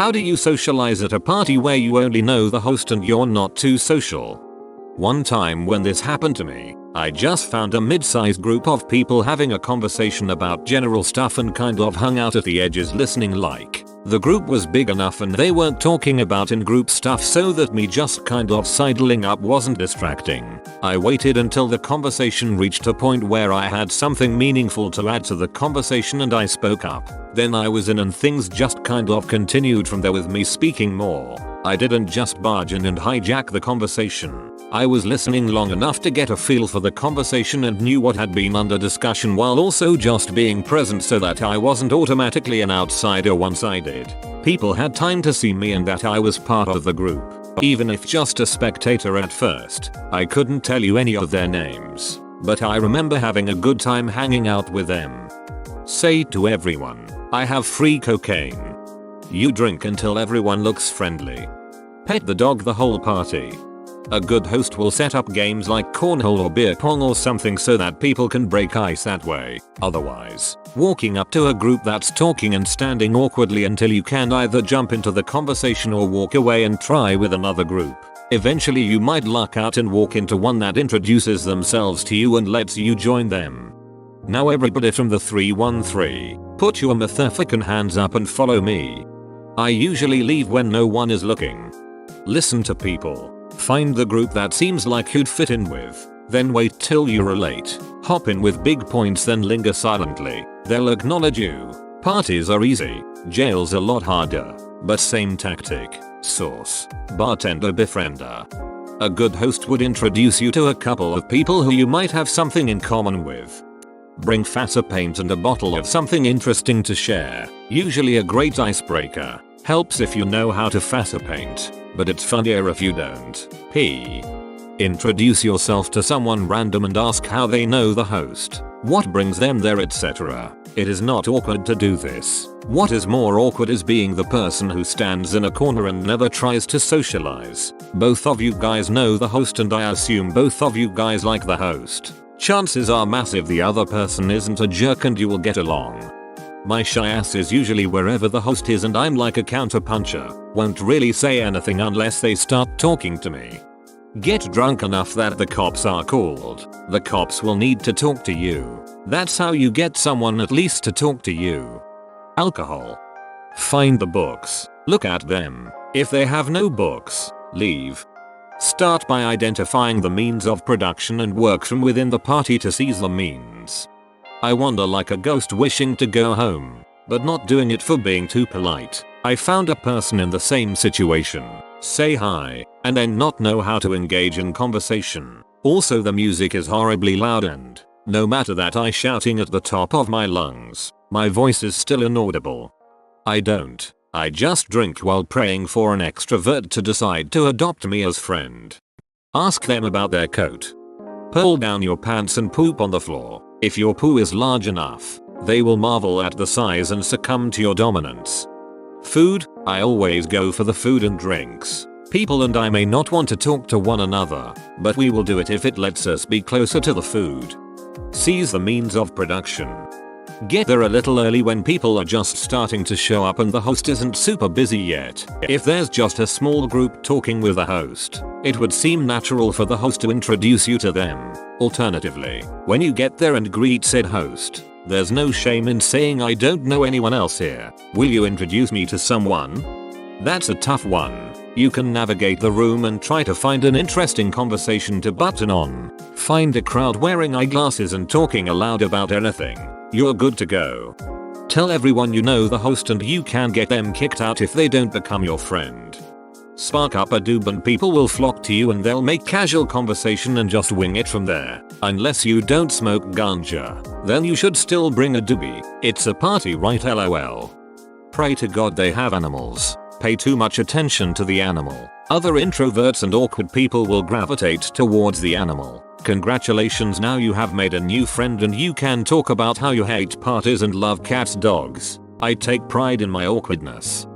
How do you socialize at a party where you only know the host and you're not too social? One time when this happened to me, I just found a mid-sized group of people having a conversation about general stuff and kind of hung out at the edges listening like. The group was big enough and they weren't talking about in-group stuff so that me just kind of sidling up wasn't distracting. I waited until the conversation reached a point where I had something meaningful to add to the conversation and I spoke up. Then I was in and things just kind of continued from there with me speaking more. I didn't just barge in and hijack the conversation. I was listening long enough to get a feel for the conversation and knew what had been under discussion while also just being present so that I wasn't automatically an outsider once I did. People had time to see me and that I was part of the group. Even if just a spectator at first. I couldn't tell you any of their names. But I remember having a good time hanging out with them. Say to everyone, I have free cocaine. You drink until everyone looks friendly. Pet the dog the whole party. A good host will set up games like cornhole or beer pong or something so that people can break ice that way. Otherwise, walking up to a group that's talking and standing awkwardly until you can either jump into the conversation or walk away and try with another group. Eventually you might luck out and walk into one that introduces themselves to you and lets you join them. Now everybody from the 313, put your motherfucking hands up and follow me. I usually leave when no one is looking. Listen to people. Find the group that seems like you'd fit in with. Then wait till you relate. Hop in with big points then linger silently. They'll acknowledge you. Parties are easy. Jail's a lot harder. But same tactic. Source. Bartender befriender. A good host would introduce you to a couple of people who you might have something in common with. Bring faster paint and a bottle of something interesting to share. Usually a great icebreaker. Helps if you know how to faster paint. But it's funnier if you don't. P. Introduce yourself to someone random and ask how they know the host, what brings them there, etc. It is not awkward to do this. What is more awkward is being the person who stands in a corner and never tries to socialize. Both of you guys know the host and I assume both of you guys like the host. Chances are massive the other person isn't a jerk and you will get along. My shy ass is usually wherever the host is and I'm like a counterpuncher, won't really say anything unless they start talking to me. Get drunk enough that the cops are called. The cops will need to talk to you. That's how you get someone at least to talk to you. Alcohol. Find the books. Look at them. If they have no books, leave. Start by identifying the means of production and work from within the party to seize the means. I wander like a ghost wishing to go home, but not doing it for being too polite. I found a person in the same situation, say hi, and then not know how to engage in conversation. Also the music is horribly loud and, no matter that I shouting at the top of my lungs, my voice is still inaudible. I just drink while praying for an extrovert to decide to adopt me as friend. Ask them about their coat. Pull down your pants and poop on the floor. If your poo is large enough, they will marvel at the size and succumb to your dominance. Food, I always go for the food and drinks. People and I may not want to talk to one another, but we will do it if it lets us be closer to the food. Seize the means of production. Get there a little early when people are just starting to show up and the host isn't super busy yet. If there's just a small group talking with a host, it would seem natural for the host to introduce you to them. Alternatively, when you get there and greet said host, there's no shame in saying I don't know anyone else here. Will you introduce me to someone? That's a tough one. You can navigate the room and try to find an interesting conversation to button on. Find a crowd wearing eyeglasses and talking aloud about anything. You're good to go. Tell everyone you know the host and you can get them kicked out if they don't become your friend. Spark up a doob and people will flock to you and they'll make casual conversation and just wing it from there. Unless you don't smoke ganja, then you should still bring a doobie. It's a party, right? LOL. Pray to God they have animals. Pay too much attention to the animal. Other introverts and awkward people will gravitate towards the animal. Congratulations, now you have made a new friend and you can talk about how you hate parties and love cats, dogs. I take pride in my awkwardness.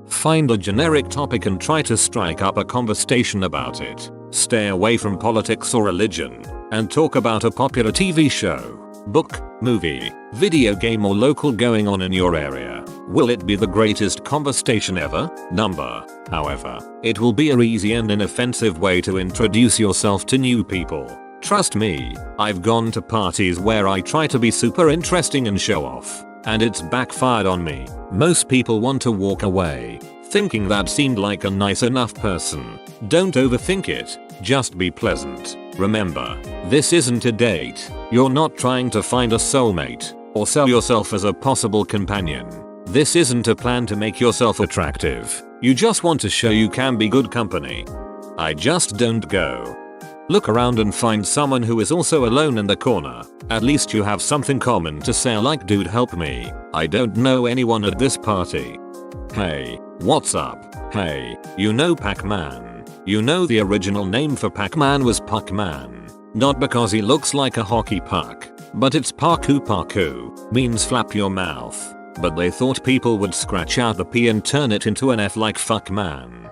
Find a generic topic and try to strike up a conversation about it. Stay away from politics or religion, and talk about a popular TV show. book, movie, video game or local going on in your area? Will it be the greatest conversation ever? Number. However, it will be a easy and inoffensive way to introduce yourself to new people. Trust me, I've gone to parties where I try to be super interesting and show off, and it's backfired on me. Most people want to walk away, thinking that seemed like a nice enough person. Don't overthink it, just be pleasant. Remember, this isn't a date. You're not trying to find a soulmate or sell yourself as a possible companion. This isn't a plan to make yourself attractive. You just want to show you can be good company. I just don't go. Look around and find someone who is also alone in the corner. At least you have something common to say, like, dude, help me. I don't know anyone at this party. Hey, what's up? Hey, you know Pac-Man? You know the original name for Pac-Man was Puck-Man. Not because he looks like a hockey puck, but it's Paku Paku, means flap your mouth. But they thought people would scratch out the P and turn it into an F like fuck man.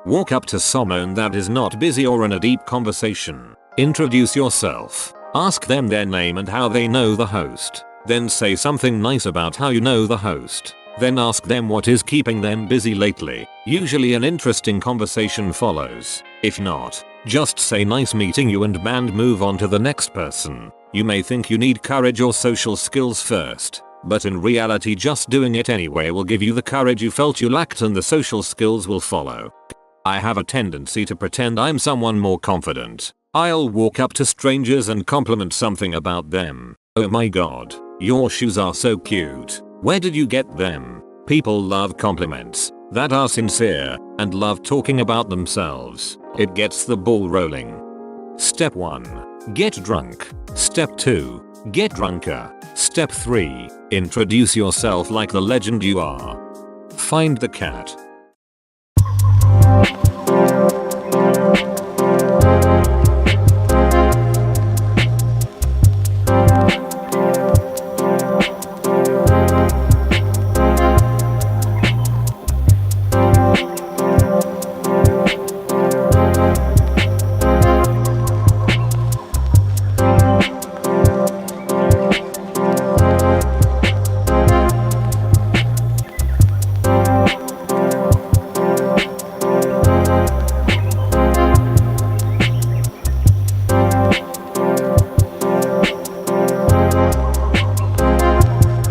Walk up to someone that is not busy or in a deep conversation. Introduce yourself. Ask them their name and how they know the host. Then say something nice about how you know the host. Then ask them what is keeping them busy lately. Usually an interesting conversation follows. If not, just say nice meeting you and move on to the next person. You may think you need courage or social skills first, but in reality just doing it anyway will give you the courage you felt you lacked and the social skills will follow. I have a tendency to pretend I'm someone more confident. I'll walk up to strangers and compliment something about them. Oh my god, your shoes are so cute. Where did you get them? People love compliments that are sincere and love talking about themselves. It gets the ball rolling. Step 1. Get drunk. Step 2. Get drunker. Step 3. Introduce yourself like the legend you are. Find the cat.